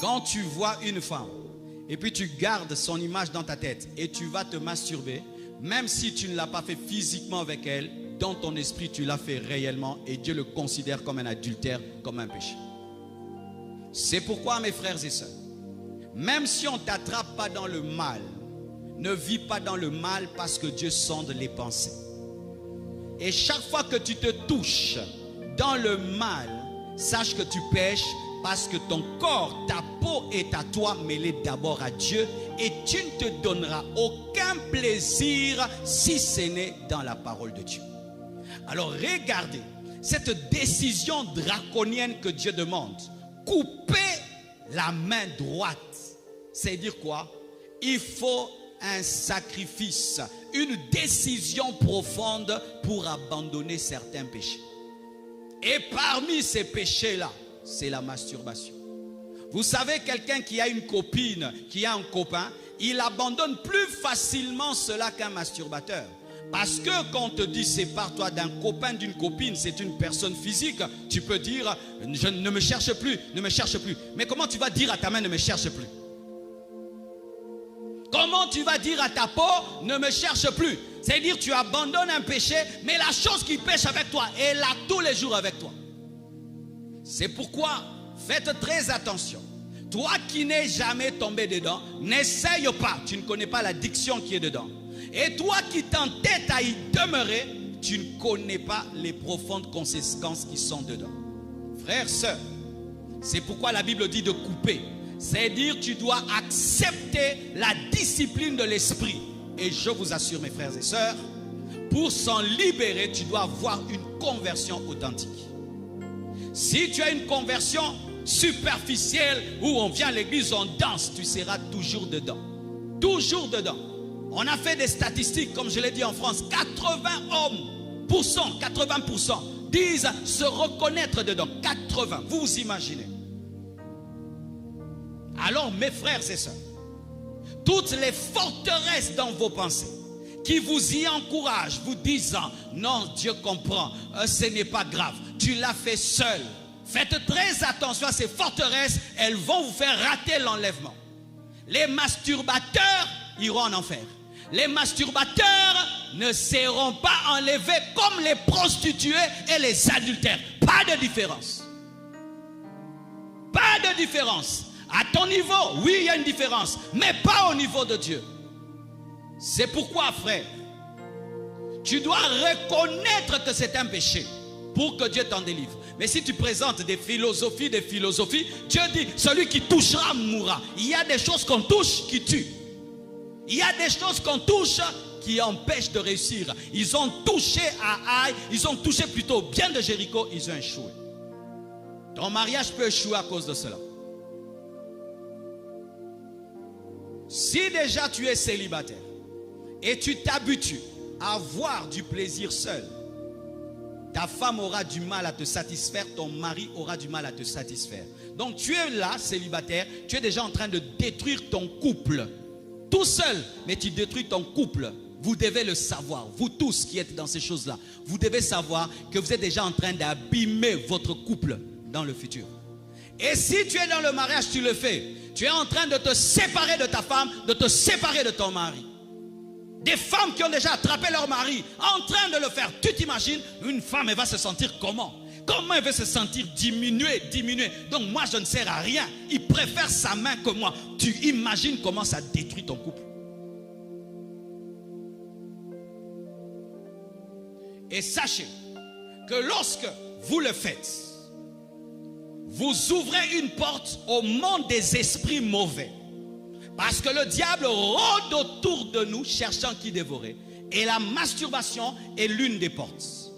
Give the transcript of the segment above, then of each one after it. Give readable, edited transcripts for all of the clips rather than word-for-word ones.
Quand tu vois une femme et puis tu gardes son image dans ta tête et tu vas te masturber, même si tu ne l'as pas fait physiquement avec elle, dans ton esprit tu l'as fait réellement et Dieu le considère comme un adultère, comme un péché. C'est pourquoi mes frères et sœurs, même si on ne t'attrape pas dans le mal, ne vis pas dans le mal parce que Dieu sonde les pensées. Et chaque fois que tu te touches dans le mal, sache que tu pèches parce que ton corps, ta peau est à toi mêlée d'abord à Dieu et tu ne te donneras aucun plaisir si ce n'est dans la parole de Dieu. Alors regardez, cette décision draconienne que Dieu demande, couper la main droite, c'est dire quoi? Il faut un sacrifice, une décision profonde pour abandonner certains péchés. Et parmi ces péchés-là, c'est la masturbation. Vous savez, quelqu'un qui a une copine, qui a un copain, il abandonne plus facilement cela qu'un masturbateur. Parce que quand on te dit sépare-toi d'un copain, d'une copine, c'est une personne physique, tu peux dire ne me cherche plus, ne me cherche plus. Mais comment tu vas dire à ta main ne me cherche plus? Comment tu vas dire à ta peau ne me cherche plus? C'est-à-dire tu abandonnes un péché, mais la chose qui pêche avec toi est là tous les jours avec toi. C'est pourquoi faites très attention. Toi qui n'es jamais tombé dedans, n'essaye pas, tu ne connais pas l'addiction qui est dedans. Et toi qui t'entêtes à y demeurer, tu ne connais pas les profondes conséquences qui sont dedans. Frères, sœurs, c'est pourquoi la Bible dit de couper. C'est-à-dire tu dois accepter la discipline de l'esprit. Et je vous assure mes frères et sœurs, pour s'en libérer, tu dois avoir une conversion authentique. Si tu as une conversion superficielle où on vient à l'église, on danse, tu seras toujours dedans. Toujours dedans. On a fait des statistiques, comme je l'ai dit en France, 80% disent se reconnaître dedans. 80, vous vous imaginez. Alors mes frères et sœurs, toutes les forteresses dans vos pensées qui vous y encouragent, vous disant non, Dieu comprend, ce n'est pas grave, tu l'as fait seul. Faites très attention à ces forteresses, elles vont vous faire rater l'enlèvement. Les masturbateurs iront en enfer. Les masturbateurs ne seront pas enlevés comme les prostituées et les adultères. Pas de différence. Pas de différence. À ton niveau, oui, il y a une différence, mais pas au niveau de Dieu. C'est pourquoi, frère, tu dois reconnaître que c'est un péché pour que Dieu t'en délivre. Mais si tu présentes des philosophies, Dieu dit, celui qui touchera mourra. Il y a des choses qu'on touche qui tuent. Il y a des choses qu'on touche qui empêchent de réussir. Ils ont touché à Haï, ils ont touché plutôt bien de Jéricho, ils ont échoué. Ton mariage peut échouer à cause de cela. Si déjà tu es célibataire et tu t'habitues à avoir du plaisir seul, ta femme aura du mal à te satisfaire, ton mari aura du mal à te satisfaire. Donc tu es là, célibataire, tu es déjà en train de détruire ton couple. Tout seul, mais tu détruis ton couple. Vous devez le savoir, vous tous qui êtes dans ces choses-là, vous devez savoir que vous êtes déjà en train d'abîmer votre couple dans le futur. Et si tu es dans le mariage, tu le fais. Tu es en train de te séparer de ta femme, de te séparer de ton mari. Des femmes qui ont déjà attrapé leur mari, en train de le faire. Tu t'imagines, une femme, elle va se sentir comment? Comment elle va se sentir diminuée? Donc moi, je ne sers à rien. Il préfère sa main que moi. Tu imagines comment ça détruit ton couple. Et sachez que lorsque vous le faites, vous ouvrez une porte au monde des esprits mauvais. Parce que le diable rôde autour de nous cherchant qui dévorer. Et la masturbation est l'une des portes.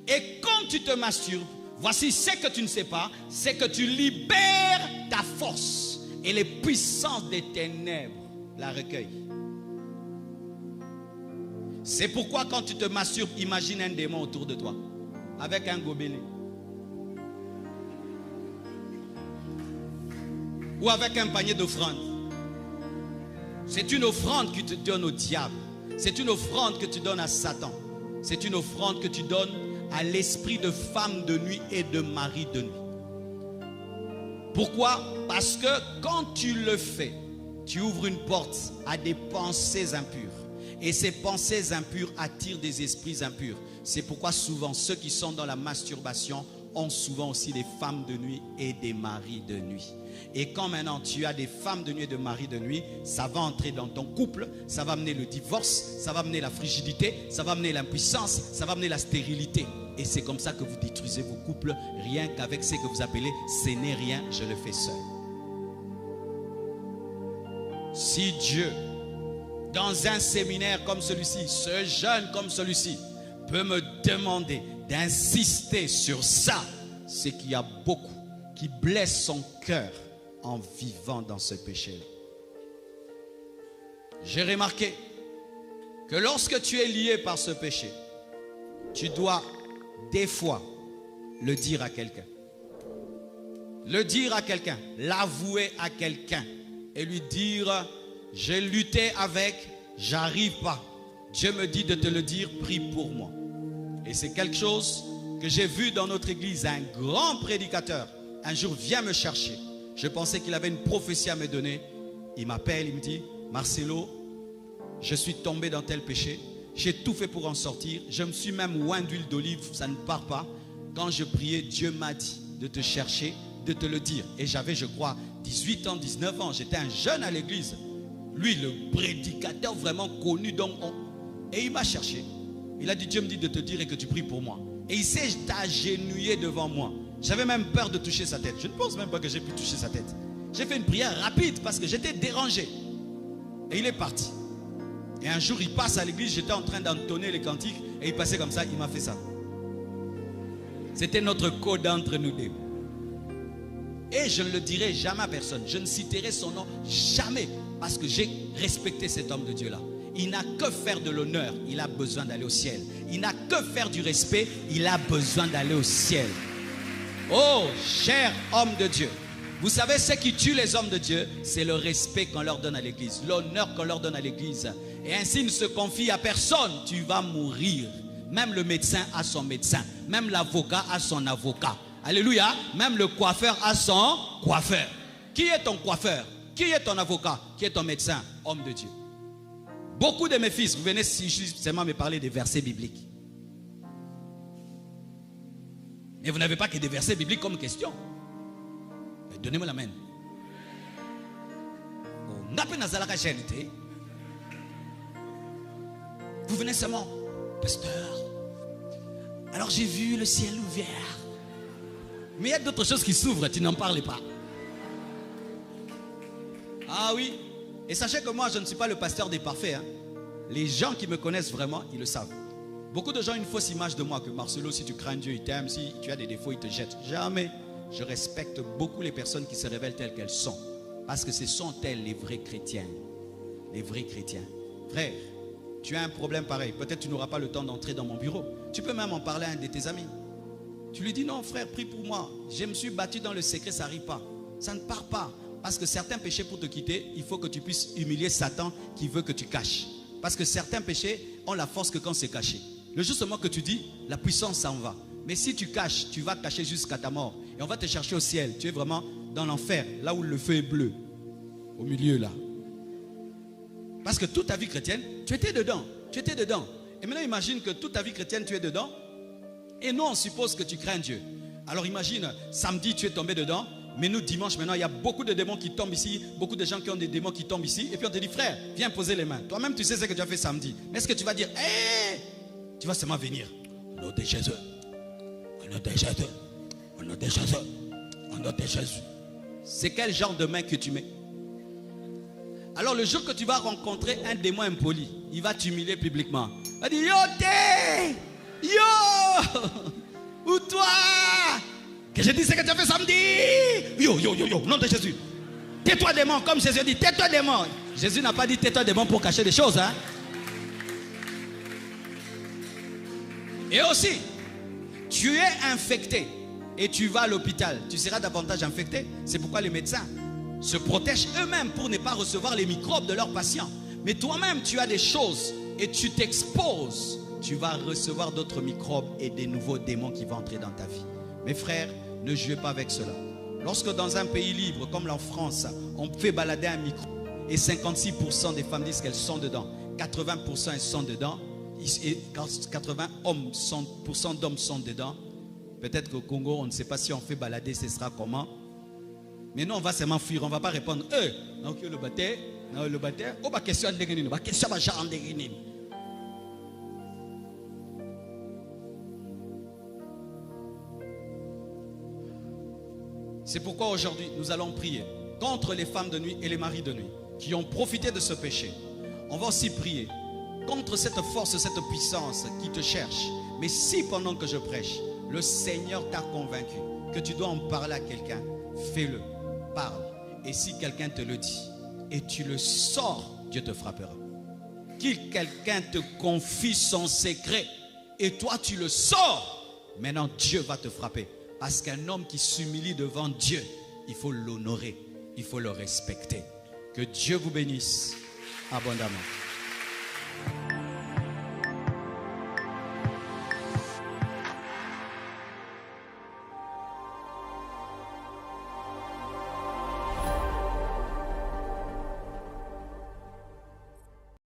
Et quand tu te masturbes, voici ce que tu ne sais pas, c'est que tu libères ta force. Et les puissances des ténèbres la recueillent. C'est pourquoi quand tu te masturbes, imagine un démon autour de toi. Avec un gobelet. Ou avec un panier d'offrandes. C'est une offrande que tu donnes au diable. C'est une offrande que tu donnes à Satan. C'est une offrande que tu donnes à l'esprit de femme de nuit et de mari de nuit. Pourquoi? Parce que quand tu le fais, tu ouvres une porte à des pensées impures. Et ces pensées impures attirent des esprits impurs. C'est pourquoi souvent ceux qui sont dans la masturbation ont souvent aussi des femmes de nuit et des maris de nuit. Et quand maintenant tu as des femmes de nuit et des maris de nuit, ça va entrer dans ton couple, ça va amener le divorce, ça va amener la frigidité, ça va amener l'impuissance, ça va amener la stérilité. Et c'est comme ça que vous détruisez vos couples, rien qu'avec ce que vous appelez « ce n'est rien, je le fais seul ». Si Dieu, dans un séminaire comme celui-ci, ce jeune comme celui-ci, peut me demander d'insister sur ça, c'est qu'il y a beaucoup qui blessent son cœur en vivant dans ce péché-là. J'ai remarqué que lorsque tu es lié par ce péché, tu dois des fois le dire à quelqu'un. Le dire à quelqu'un, l'avouer à quelqu'un et lui dire « j'ai lutté avec, j'arrive pas. Dieu me dit de te le dire, prie pour moi. » Et c'est quelque chose que j'ai vu dans notre église. Un grand prédicateur, un jour, vient me chercher. Je pensais qu'il avait une prophétie à me donner. Il m'appelle, il me dit « Marcelo, je suis tombé dans tel péché. J'ai tout fait pour en sortir. Je me suis même oint d'huile d'olive, ça ne part pas. Quand je priais, Dieu m'a dit de te chercher, de te le dire. » Et j'avais, je crois, 18 ans, 19 ans. J'étais un jeune à l'église. Lui, le prédicateur vraiment connu. Et il m'a cherché. Il a dit, Dieu me dit de te dire et que tu pries pour moi. Et il s'est agenouillé devant moi. J'avais même peur de toucher sa tête. Je ne pense même pas que j'ai pu toucher sa tête. J'ai fait une prière rapide parce que j'étais dérangé. Et il est parti. Et un jour, il passe à l'église. J'étais en train d'entonner les cantiques. Et il passait comme ça. Il m'a fait ça. C'était notre code entre nous deux. Et je ne le dirai jamais à personne. Je ne citerai son nom jamais. Parce que j'ai respecté cet homme de Dieu-là. Il n'a que faire de l'honneur, il a besoin d'aller au ciel. Il n'a que faire du respect, il a besoin d'aller au ciel. Oh, cher homme de Dieu, vous savez ce qui tue les hommes de Dieu, c'est le respect qu'on leur donne à l'église, l'honneur qu'on leur donne à l'église. Et ainsi ne se confie à personne, tu vas mourir. Même le médecin a son médecin, même l'avocat a son avocat. Alléluia, même le coiffeur a son coiffeur. Qui est ton coiffeur? Qui est ton avocat? Qui est ton médecin? Homme de Dieu. Beaucoup de mes fils, vous venez seulement me parler des versets bibliques. Mais vous n'avez pas que des versets bibliques comme question. Donnez-moi la main. Vous venez seulement, pasteur, alors j'ai vu le ciel ouvert. Mais il y a d'autres choses qui s'ouvrent, tu n'en parles pas. Ah oui. Et sachez que moi, je ne suis pas le pasteur des parfaits. Hein. Les gens qui me connaissent vraiment, ils le savent. Beaucoup de gens ont une fausse image de moi, que Marcelo, si tu crains Dieu, il t'aime. Si tu as des défauts, il te jette. Jamais. Je respecte beaucoup les personnes qui se révèlent telles qu'elles sont. Parce que ce sont elles les vrais chrétiens. Les vrais chrétiens. Frère, tu as un problème pareil. Peut-être tu n'auras pas le temps d'entrer dans mon bureau. Tu peux même en parler à un de tes amis. Tu lui dis, non frère, prie pour moi. Je me suis battu dans le secret, ça n'arrive pas. Ça ne part pas. Parce que certains péchés, pour te quitter, il faut que tu puisses humilier Satan qui veut que tu caches. Parce que certains péchés ont la force que quand c'est caché. Le jour seulement que tu dis, la puissance s'en va. Mais si tu caches, tu vas cacher jusqu'à ta mort. Et on va te chercher au ciel. Tu es vraiment dans l'enfer, là où le feu est bleu. Au milieu là. Parce que toute ta vie chrétienne, tu étais dedans. Tu étais dedans. Et maintenant imagine que toute ta vie chrétienne, tu es dedans. Et nous, on suppose que tu crains Dieu. Alors imagine, samedi, tu es tombé dedans. Mais nous, dimanche, maintenant, il y a beaucoup de démons qui tombent ici. Beaucoup de gens qui ont des démons qui tombent ici. Et puis on te dit, frère, viens poser les mains. Toi-même, tu sais ce que tu as fait samedi. Mais est-ce que tu vas dire, hé, tu vas seulement venir. Au nom de Jésus. Au nom de Jésus. Au nom de Jésus. Au nom de Jésus. C'est quel genre de main que tu mets? Alors le jour que tu vas rencontrer un démon impoli, il va t'humilier publiquement. Il va dire, yo, t'es, yo, ou toi, que je dis ce que tu as fait samedi. Yo, yo, yo, yo, nom de Jésus. Tais-toi démon, comme Jésus dit, tais-toi démon. Jésus n'a pas dit tais-toi démon pour cacher des choses. Hein? Et aussi, tu es infecté et tu vas à l'hôpital. Tu seras davantage infecté. C'est pourquoi les médecins se protègent eux-mêmes pour ne pas recevoir les microbes de leurs patients. Mais toi-même, tu as des choses et tu t'exposes. Tu vas recevoir d'autres microbes et des nouveaux démons qui vont entrer dans ta vie. Mes frères, ne jouez pas avec cela. Lorsque dans un pays libre comme la France, on fait balader un micro et 56% des femmes disent qu'elles sont dedans, 80% elles sont dedans, et 80% d'hommes sont dedans. Peut-être qu'au Congo, on ne sait pas si on fait balader, ce sera comment. Mais nous, on va seulement fuir, on ne va pas répondre. Donc le baptême, oh, ma question de question de. C'est pourquoi aujourd'hui, nous allons prier contre les femmes de nuit et les maris de nuit qui ont profité de ce péché. On va aussi prier contre cette force, cette puissance qui te cherche. Mais si pendant que je prêche, le Seigneur t'a convaincu que tu dois en parler à quelqu'un, fais-le, parle. Et si quelqu'un te le dit et tu le sors, Dieu te frappera. Qu'il quelqu'un te confie son secret et toi tu le sors, maintenant Dieu va te frapper. Parce qu'un homme qui s'humilie devant Dieu, il faut l'honorer, il faut le respecter. Que Dieu vous bénisse abondamment.